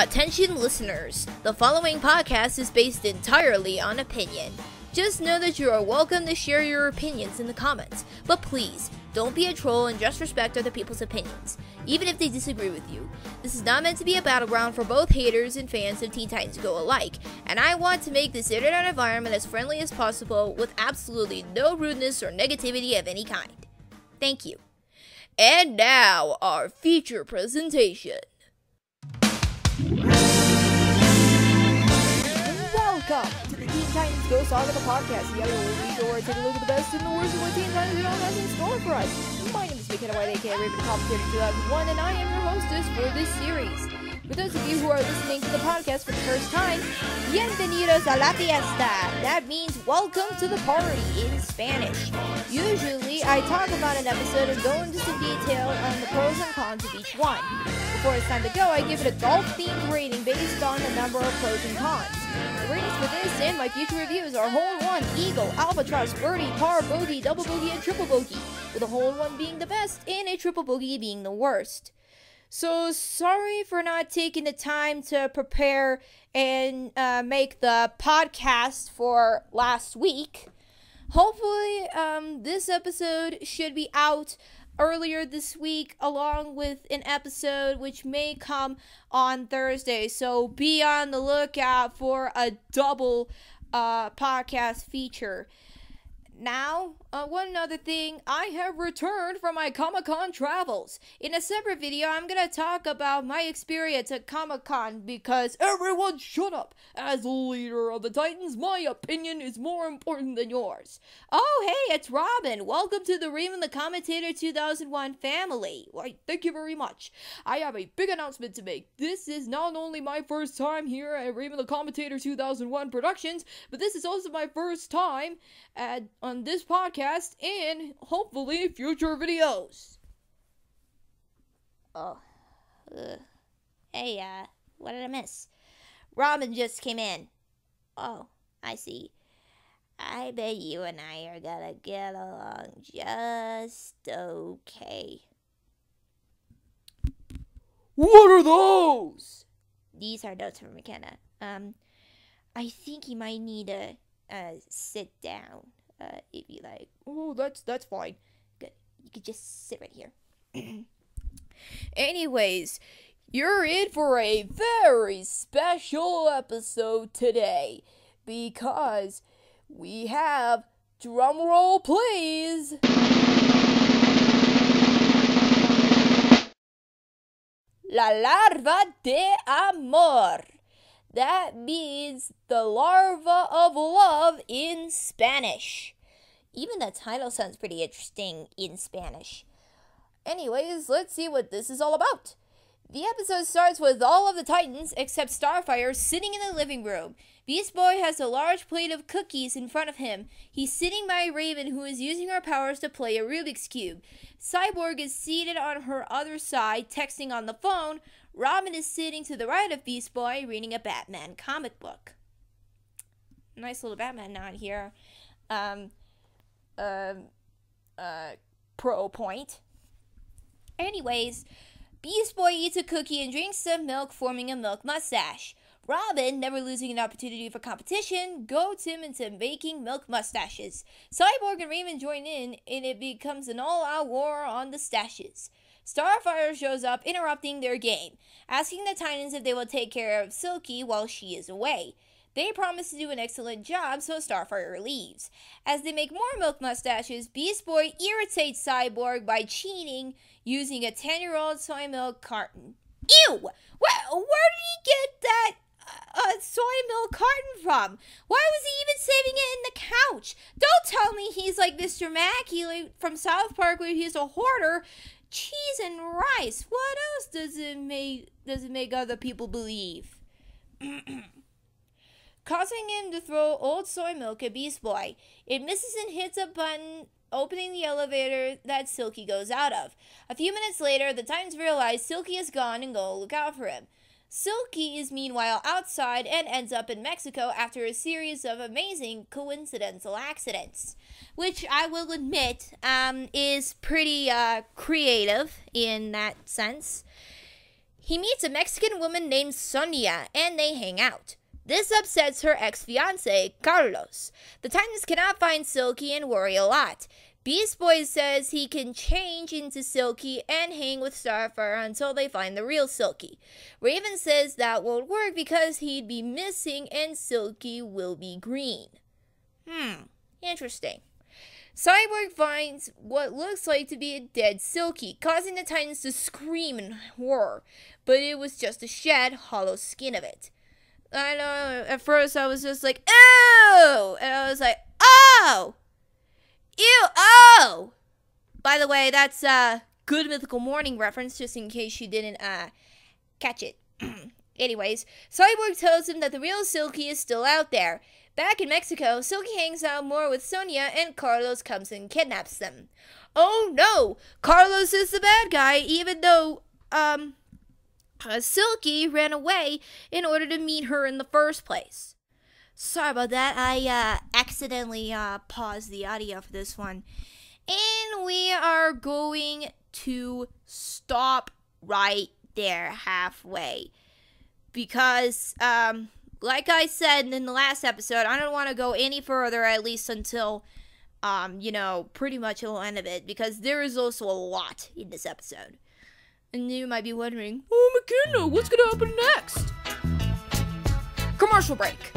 Attention listeners, the following podcast is based entirely on opinion. Just know that you are welcome to share your opinions in the comments, but please, don't be a troll and just respect other people's opinions, even if they disagree with you. This is not meant to be a battleground for both haters and fans of Teen Titans Go alike, and I want to make this internet environment as friendly as possible with absolutely no rudeness or negativity of any kind. Thank you. And now, our feature presentation. Welcome to the Teen Titans Go Saga the podcast. The other will be sure to take a look at the best and the worst of what Teen Titans Go has in store for us. My name is Raventhecommentator2001 and I am your hostess for this series. For those of you who are listening to the podcast for the first time, bienvenidos a la fiesta. That means welcome to the party in Spanish. Usually, I talk about an episode and go into some detail on the pros and cons of each one. Before it's time to go, I give it a golf-themed rating based on the number of pros and cons. The ratings for this and my future reviews are hole in one, eagle, albatross, birdie, par, bogey, double bogey, and triple bogey, with a hole in one being the best and a triple bogey being the worst. So sorry for not taking the time to prepare and make the podcast for last week. Hopefully, this episode should be out earlier this week, along with an episode which may come on Thursday. So be on the lookout for a double podcast feature. Now, one other thing, I have returned from my Comic-Con travels. In a separate video, I'm going to talk about my experience at Comic-Con because everyone shut up. As leader of the Titans, my opinion is more important than yours. Oh, hey, it's Robin. Welcome to the Raventhecommentator2001 family. Why, thank you very much. I have a big announcement to make. This is not only my first time here at Raventhecommentator2001 Productions, but this is also my first time on this podcast and hopefully future videos. Hey, what did I miss? Robin just came in. Oh, I see. I bet you and I are gonna get along just okay. What are those? These are notes from McKenna. I think you might need to sit down. If you like. Oh, that's fine. Good. You could just sit right here. Anyways, you're in for a very special episode today because we have, drumroll please, La larva de amor. That means the larva of love in Spanish. Even the title sounds pretty interesting in Spanish. Anyways, let's see what this is all about. The episode starts with all of the Titans except Starfire sitting in the living room. Beast Boy has a large plate of cookies in front of him. He's sitting by Raven, who is using her powers to play a Rubik's Cube. Cyborg is seated on her other side, texting on the phone. Robin is sitting to the right of Beast Boy, reading a Batman comic book. Nice little Batman nod here. Pro point. Anyways, Beast Boy eats a cookie and drinks some milk, forming a milk mustache. Robin, never losing an opportunity for competition, goads him into making milk mustaches. Cyborg and Raven join in, and it becomes an all-out war on the stashes. Starfire shows up, interrupting their game, asking the Titans if they will take care of Silky while she is away. They promise to do an excellent job, so Starfire leaves. As they make more milk mustaches, Beast Boy irritates Cyborg by cheating using a 10-year-old soy milk carton. Ew! Where did he get that soy milk carton from? Why was he even saving it in the couch? Don't tell me he's like Mr. Mackey from South Park where he's a hoarder. Cheese and rice. What else does it make other people believe? Causing him to throw old soy milk at Beast Boy. It misses and hits a button, opening the elevator that Silky goes out of. A few minutes later, the Titans realize Silky is gone and go look out for him. Silky is meanwhile outside and ends up in Mexico after a series of amazing coincidental accidents, which I will admit is pretty creative in that sense. He meets a Mexican woman named Sonia, and they hang out. This upsets her ex-fiancé, Carlos. The Titans cannot find Silky and worry a lot. Beast Boy says he can change into Silky and hang with Starfire until they find the real Silky. Raven says that won't work because he'd be missing and Silky will be green. Interesting. Cyborg finds what looks like to be a dead Silky, causing the Titans to scream in horror, but it was just a shed, hollow skin of it. I know, at first I was just like, ew! And I was like, oh! Ew, oh! By the way, that's a Good Mythical Morning reference, just in case you didn't, catch it. Anyways, Cyborg tells him that the real Silky is still out there. Back in Mexico, Silky hangs out more with Sonia, and Carlos comes and kidnaps them. Oh no! Carlos is the bad guy, even though, Silky ran away in order to meet her in the first place. Sorry about that. I accidentally paused the audio for this one. And we are going to stop right there halfway. Because, like I said in the last episode, I don't want to go any further, at least until, pretty much the end of it. Because there is also a lot in this episode. And you might be wondering, oh, McKenna, what's going to happen next? Commercial break.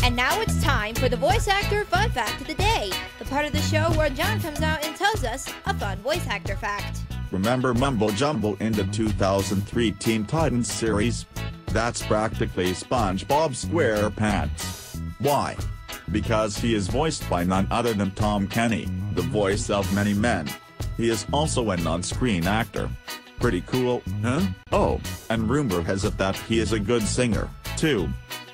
And now it's time for the voice actor fun fact of the day, the part of the show where John comes out and tells us a fun voice actor fact. Remember Mumbo Jumbo in the 2003 Teen Titans series? That's practically SpongeBob SquarePants. Why? Because he is voiced by none other than Tom Kenny, the voice of many men. He is also an on-screen actor. Pretty cool, huh? Oh, and rumor has it that he is a good singer, too.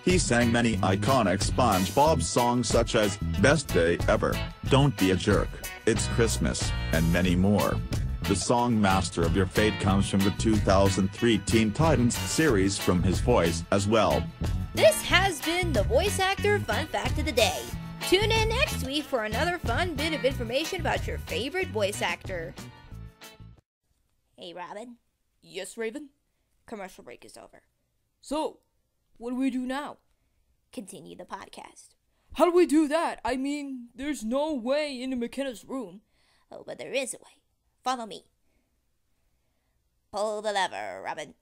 He sang many iconic SpongeBob songs such as Best Day Ever, Don't Be a Jerk, It's Christmas, and many more. The song Master of Your Fate comes from the 2003 Teen Titans series from his voice as well. This has been the voice actor fun fact of the day. Tune in next week for another fun bit of information about your favorite voice actor. Hey, Robin. Yes, Raven? Commercial break is over. So, what do we do now? Continue the podcast. How do we do that? I mean, there's no way into McKenna's room. Oh, but there is a way. Follow me. Pull the lever, Robin.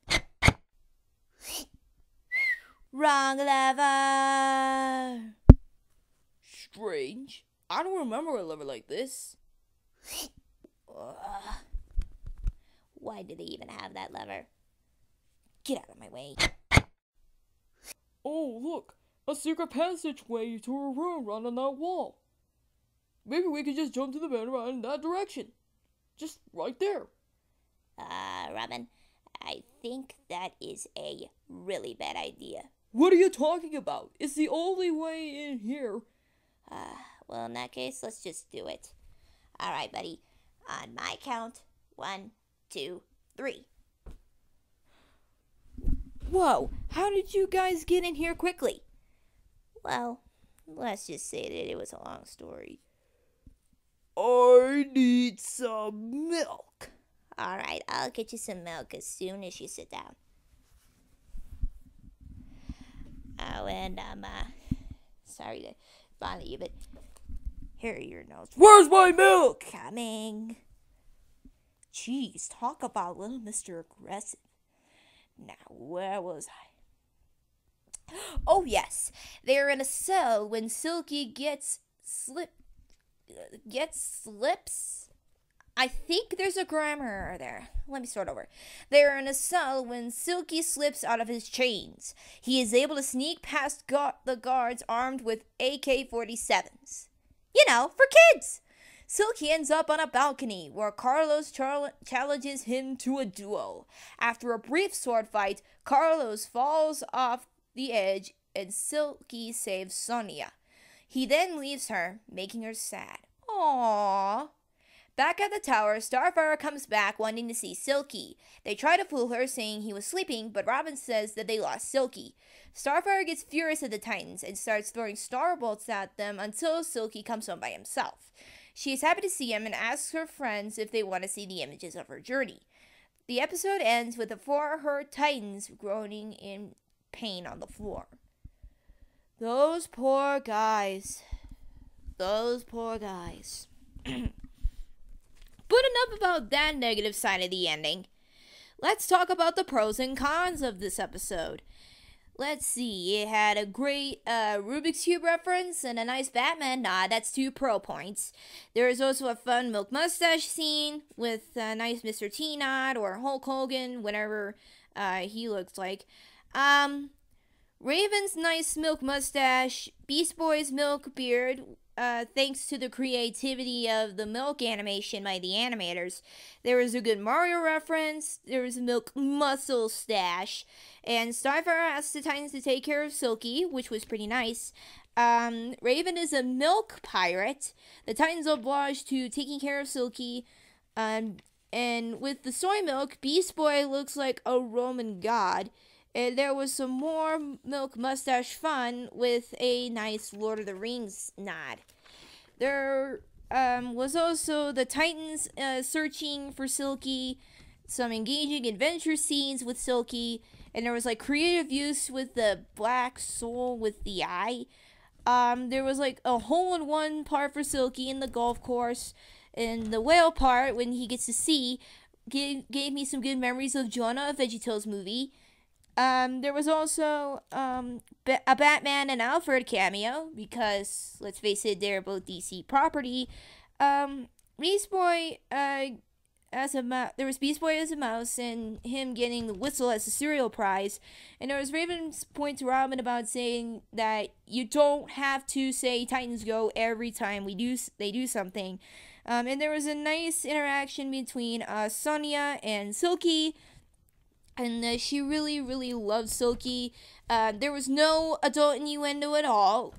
Wrong lever. Strange. I don't remember a lever like this. Why do they even have that lever? Get out of my way. Oh, look. A secret passageway to a room right on that wall. Maybe we could just jump to the bed right in that direction. Just right there. Robin, I think that is a really bad idea. What are you talking about? It's the only way in here. Well, in that case, let's just do it. Alright, buddy. On my count, 1, 2, 3. Whoa, how did you guys get in here quickly? Well, let's just say that it was a long story. I need some milk. Alright, I'll get you some milk as soon as you sit down. Oh, and I'm, sorry to bother you, but here are your notes. Where's my milk? Coming. Jeez, talk about little Mr. Aggressive. Now, where was I? Oh, yes. They're in a cell when Silky gets slips. I think there's a grammar error there. Let me start over. They're in a cell when Silky slips out of his chains. He is able to sneak past the guards armed with AK-47s. You know, for kids. Silky ends up on a balcony where Carlos challenges him to a duel. After a brief sword fight, Carlos falls off the edge and Silky saves Sonia. He then leaves her, making her sad. Aww. Back at the tower, Starfire comes back wanting to see Silky. They try to fool her, saying he was sleeping, but Robin says that they lost Silky. Starfire gets furious at the Titans and starts throwing star bolts at them until Silky comes home by himself. She is happy to see him and asks her friends if they want to see the images of her journey. The episode ends with the four hurt Titans groaning in pain on the floor. Those poor guys. Those poor guys. But enough about that negative side of the ending. Let's talk about the pros and cons of this episode. Let's see, it had a great Rubik's Cube reference and a nice Batman nod. That's 2 pro points. There is also a fun Milk Mustache scene with a nice Mr. T nod or Hulk Hogan, whatever he looks like. Raven's nice Milk Mustache, Beast Boy's Milk Beard, thanks to the creativity of the Milk animation by the animators. There was a good Mario reference, there was a Milk Muscle Stash, and Starfire asked the Titans to take care of Silky, which was pretty nice. Raven is a milk pirate. The Titans are obliged to taking care of Silky, and with the soy milk, Beast Boy looks like a Roman god. And there was some more Milk Mustache fun with a nice Lord of the Rings nod. There was also the Titans searching for Silky, some engaging adventure scenes with Silky, and there was like creative use with the black soul with the eye. There was like a hole-in-one part for Silky in the golf course, and the whale part when he gets to sea gave me some good memories of Jonah, a VeggieTales movie. There was also a Batman and Alfred cameo, because, let's face it, they're both DC property. Beast Boy, there was Beast Boy as a mouse, and him getting the whistle as a cereal prize. And there was Raven's point to Robin about saying that you don't have to say Titans Go every time they do something. And there was a nice interaction between Sonia and Silky. And she really, really loved Silky. There was no adult innuendo at all,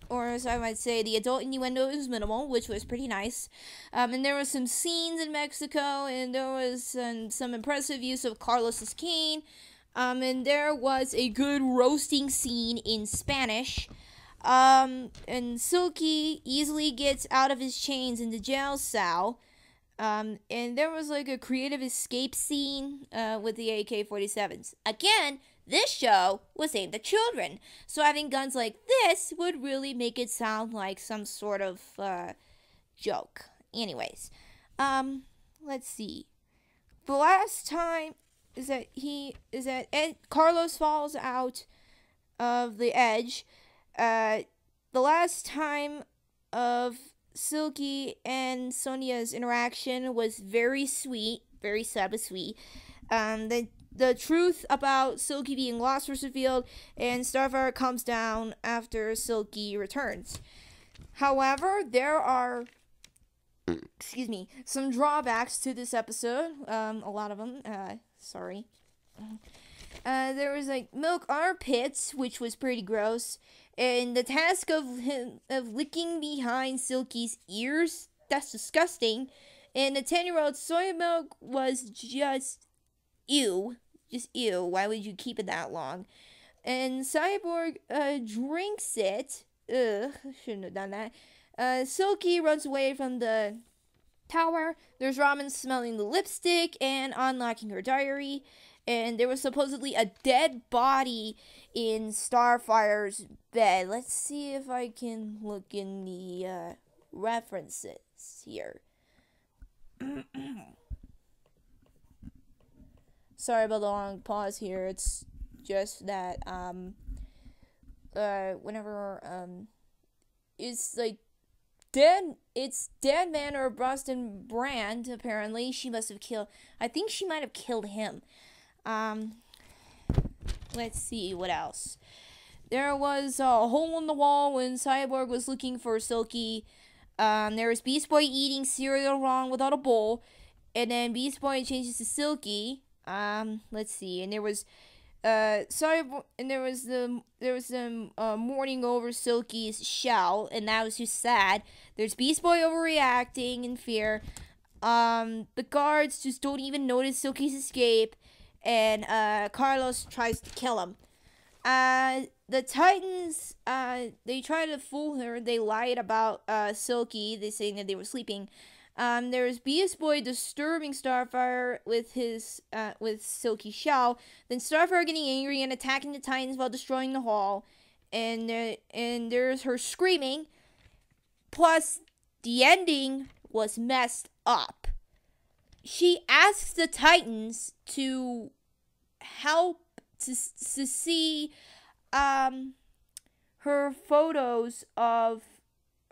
or as I might say, the adult innuendo was minimal, which was pretty nice. And there was some scenes in Mexico, and there was some impressive use of Carlos's cane. And there was a good roasting scene in Spanish. And Silky easily gets out of his chains in the jail cell. And there was like a creative escape scene with the AK-47s. Again, this show was aimed at children, so having guns like this would really make it sound like some sort of joke. Anyways, let's see. The last time Carlos falls out of the edge. The last time of Silky and Sonia's interaction was very sweet, very sad but sweet. The truth about Silky being lost was revealed, and Starfire comes down after Silky returns. However, there are, some drawbacks to this episode. A lot of them. Sorry. There was like milk armpits, which was pretty gross. And the task of licking behind Silky's ears, that's disgusting. And the 10-year-old soy milk was just ew. Just ew. Why would you keep it that long? And Cyborg drinks it. Ugh, shouldn't have done that. Silky runs away from the tower. There's Ramen smelling the lipstick and unlocking her diary. And there was supposedly a dead body in Starfire's bed. Let's see if I can look in the references here. Sorry about the long pause here. It's just that whenever it's like it's Dead Man or Boston Brand. Apparently, she must have killed. I think she might have killed him. Let's see what else. There was a hole in the wall when Cyborg was looking for Silky. There was Beast Boy eating cereal wrong without a bowl, and then Beast Boy changes to Silky. Let's see, and there was Cyborg, and there was the mourning over Silky's shell, and that was just sad. There's Beast Boy overreacting in fear. The guards just don't even notice Silky's escape. And Carlos tries to kill him. The Titans, they try to fool her. They lied about Silky. They saying that they were sleeping. There's Beast Boy disturbing Starfire with his with Silky Shell. Then Starfire getting angry and attacking the Titans while destroying the hall. And there's her screaming. Plus, the ending was messed up. She asks the Titans to help to see her photos of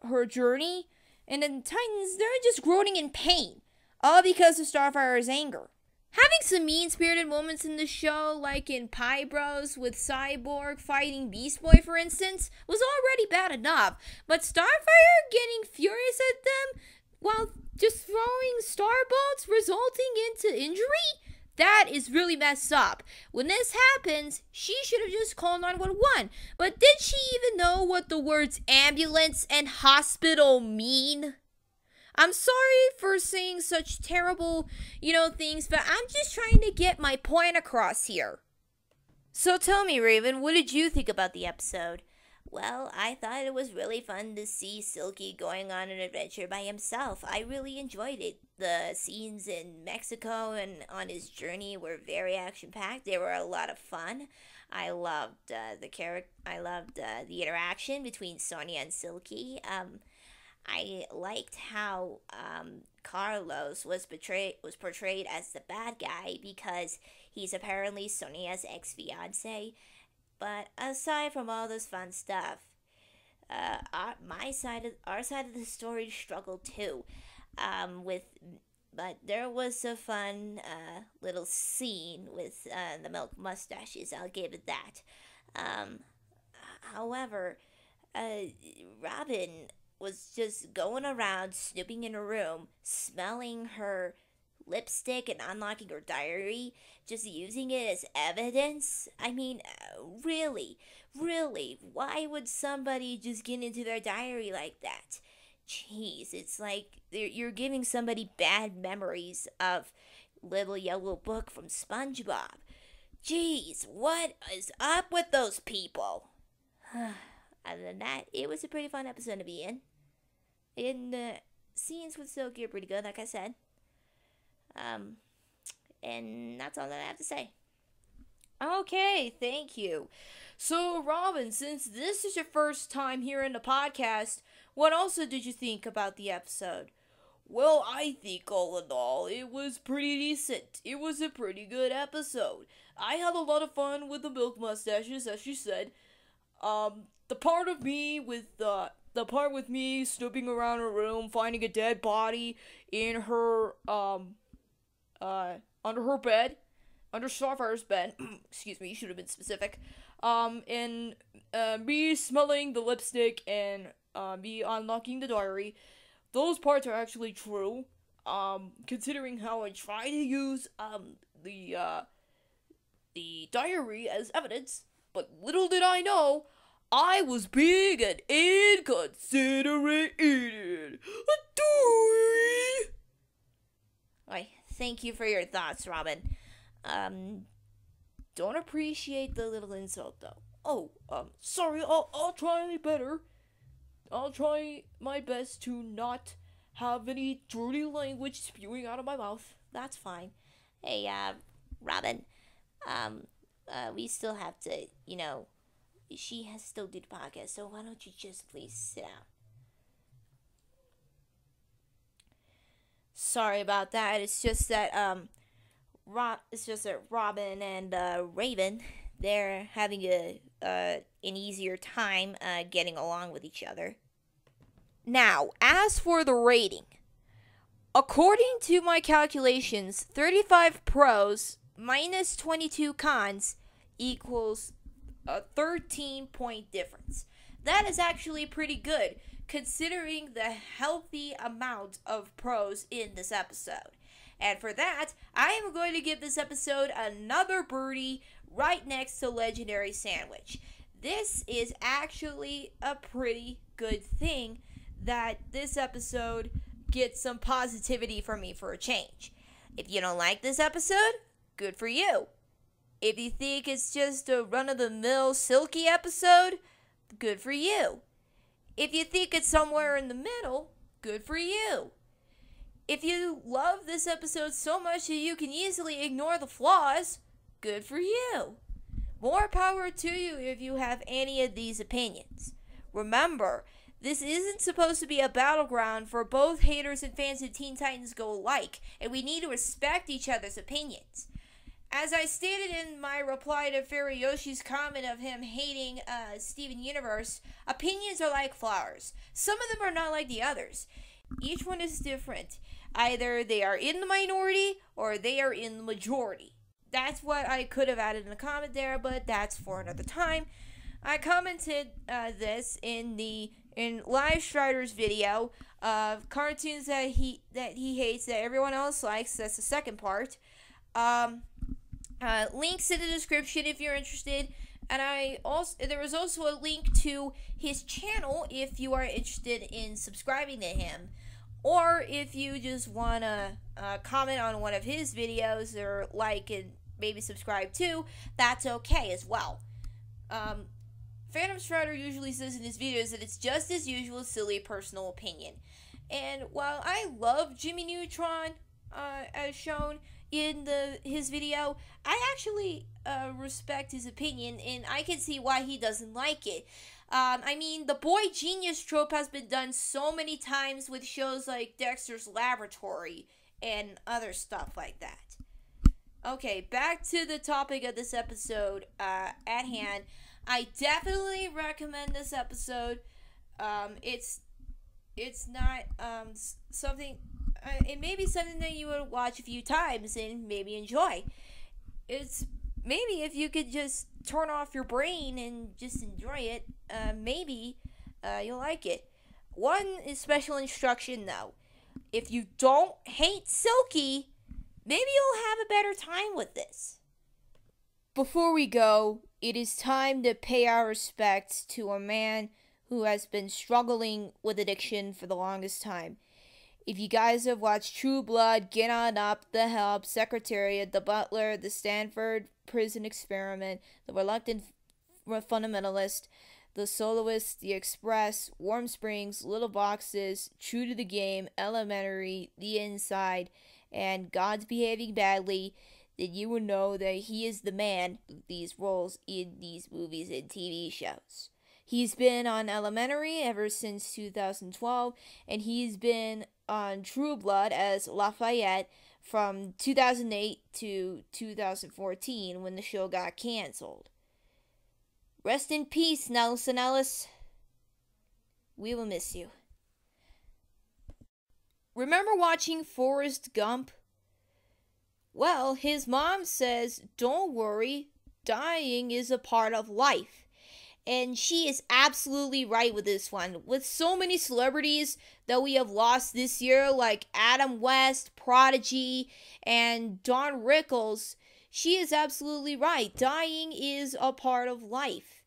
her journey, and then the Titans, they're just groaning in pain, all because of Starfire's anger. Having some mean-spirited moments in the show, like in Pie Bros with Cyborg fighting Beast Boy, for instance, was already bad enough, but Starfire getting furious at them while just throwing star bolts resulting into injury? That is really messed up. When this happens, she should have just called 911. But did she even know what the words ambulance and hospital mean? I'm sorry for saying such terrible, things, but I'm just trying to get my point across here. So tell me, Raven, what did you think about the episode? Well, I thought it was really fun to see Silky going on an adventure by himself. I really enjoyed it. The scenes in Mexico and on his journey were very action-packed. They were a lot of fun. I loved the interaction between Sonia and Silky. I liked how Carlos was portrayed as the bad guy because he's apparently Sonia's ex-fiance. But aside from all this fun stuff, our side of the story struggled too. But there was a fun little scene with the milk mustaches. I'll give it that. However, Robin was just going around snooping in her room, smelling her lipstick and unlocking her diary, just using it as evidence. I mean, really, why would somebody just get into their diary like that? Jeez, it's like you're giving somebody bad memories of Little Yellow Book from SpongeBob. Jeez, what is up with those people? Other than that, it was a pretty fun episode to be in. And the scenes with Silky are pretty good, like I said. And that's all that I have to say. Okay, thank you. So, Robin, since this is your first time here in the podcast, what also did you think about the episode? Well, I think all in all, it was pretty decent. It was a pretty good episode. I had a lot of fun with the milk mustaches, as you said. The part with me snooping around her room, finding a dead body in her, under her bed, under Starfire's bed, excuse me, you should have been specific, and, me smelling the lipstick and, me unlocking the diary, those parts are actually true, considering how I try to use, the diary as evidence, but little did I know, I was being an inconsiderate idiot. Why, thank you for your thoughts, Robin. Don't appreciate the little insult, though. Oh, sorry, I'll try better. I'll try my best to not have any dirty language spewing out of my mouth. That's fine. Hey, Robin, we still have to, she has to still do the podcast, so why don't you just please sit down? Sorry about that. It's just that Robin and Raven, they're having an easier time getting along with each other. Now, as for the rating, according to my calculations, 35 pros minus 22 cons equals a 13-point difference. That is actually pretty good, considering the healthy amount of pros in this episode. And for that, I am going to give this episode another birdie right next to Legendary Sandwich. This is actually a pretty good thing that this episode gets some positivity from me for a change. If you don't like this episode, good for you. If you think it's just a run-of-the-mill Silky episode, good for you. If you think it's somewhere in the middle, good for you. if you love this episode so much that you can easily ignore the flaws, good for you. More power to you if you have any of these opinions. Remember, this isn't supposed to be a battleground for both haters and fans of Teen Titans Go alike, and we need to respect each other's opinions. As I stated in my reply to Fairy Yoshi's comment of him hating Steven Universe, opinions are like flowers. Some of them are not like the others. Each one is different. Either they are in the minority or they are in the majority. That's what I could have added in the comment there, but that's for another time. I commented this in Live Strider's video of cartoons that he hates that everyone else likes. That's the second part. Links in the description if you're interested, and there was also a link to his channel if you are interested in subscribing to him, or if you just want to comment on one of his videos or like and maybe subscribe too, that's okay as well. Phantom Strider usually says in his videos that it's just as usual silly personal opinion, and while I love Jimmy Neutron as shown in his video, I actually respect his opinion, and I can see why he doesn't like it. I mean, the boy genius trope has been done so many times with shows like Dexter's Laboratory and other stuff like that. Okay, back to the topic of this episode at hand. I definitely recommend this episode. It's not something. It may be something that you would watch a few times and maybe enjoy. It's maybe if you could just turn off your brain and just enjoy it, maybe you'll like it. One is special instruction though. If you don't hate Silky, maybe you'll have a better time with this. Before we go, it is time to pay our respects to a man who has been struggling with addiction for the longest time. If you guys have watched True Blood, Get On Up, The Help, Secretariat, The Butler, The Stanford Prison Experiment, The Reluctant Fundamentalist, The Soloist, The Express, Warm Springs, Little Boxes, True to the Game, Elementary, The Inside, and God's Behaving Badly, then you will know that he is the man with these roles in these movies and TV shows. He's been on Elementary ever since 2012, and he's been on True Blood as Lafayette from 2008 to 2014 when the show got canceled. Rest in peace, Nelsan Ellis. We will miss you. Remember watching Forrest Gump? Well, his mom says, don't worry, dying is a part of life. And she is absolutely right with this one. With so many celebrities that we have lost this year, like Adam West, Prodigy, and Don Rickles, she is absolutely right. Dying is a part of life.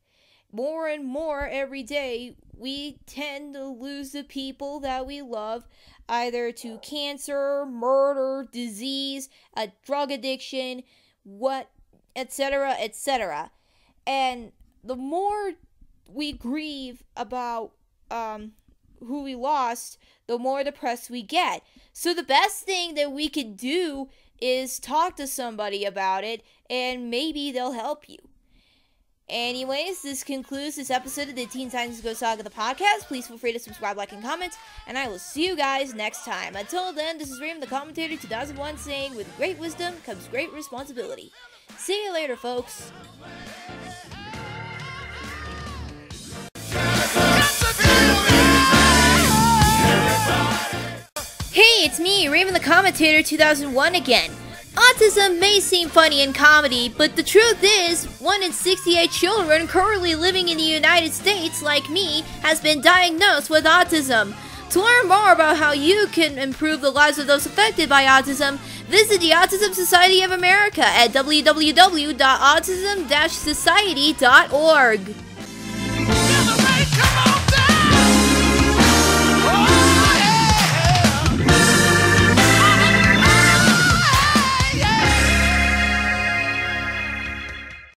More and more every day, we tend to lose the people that we love, either to cancer, murder, disease, a drug addiction, etc., etc. And the more we grieve about who we lost, the more depressed we get. So the best thing that we could do is talk to somebody about it, and maybe they'll help you. Anyways, this concludes this episode of the Teen Titans Go Saga the podcast. Please feel free to subscribe, like, and comment, and I will see you guys next time. Until then, this is Raventhecommentator2001 saying, with great wisdom comes great responsibility. See you later, folks. Hey, it's me, Raventhecommentator2001 again. Autism may seem funny in comedy, but the truth is, 1 in 68 children currently living in the United States, like me, has been diagnosed with autism. To learn more about how you can improve the lives of those affected by autism, visit the Autism Society of America at www.autism-society.org.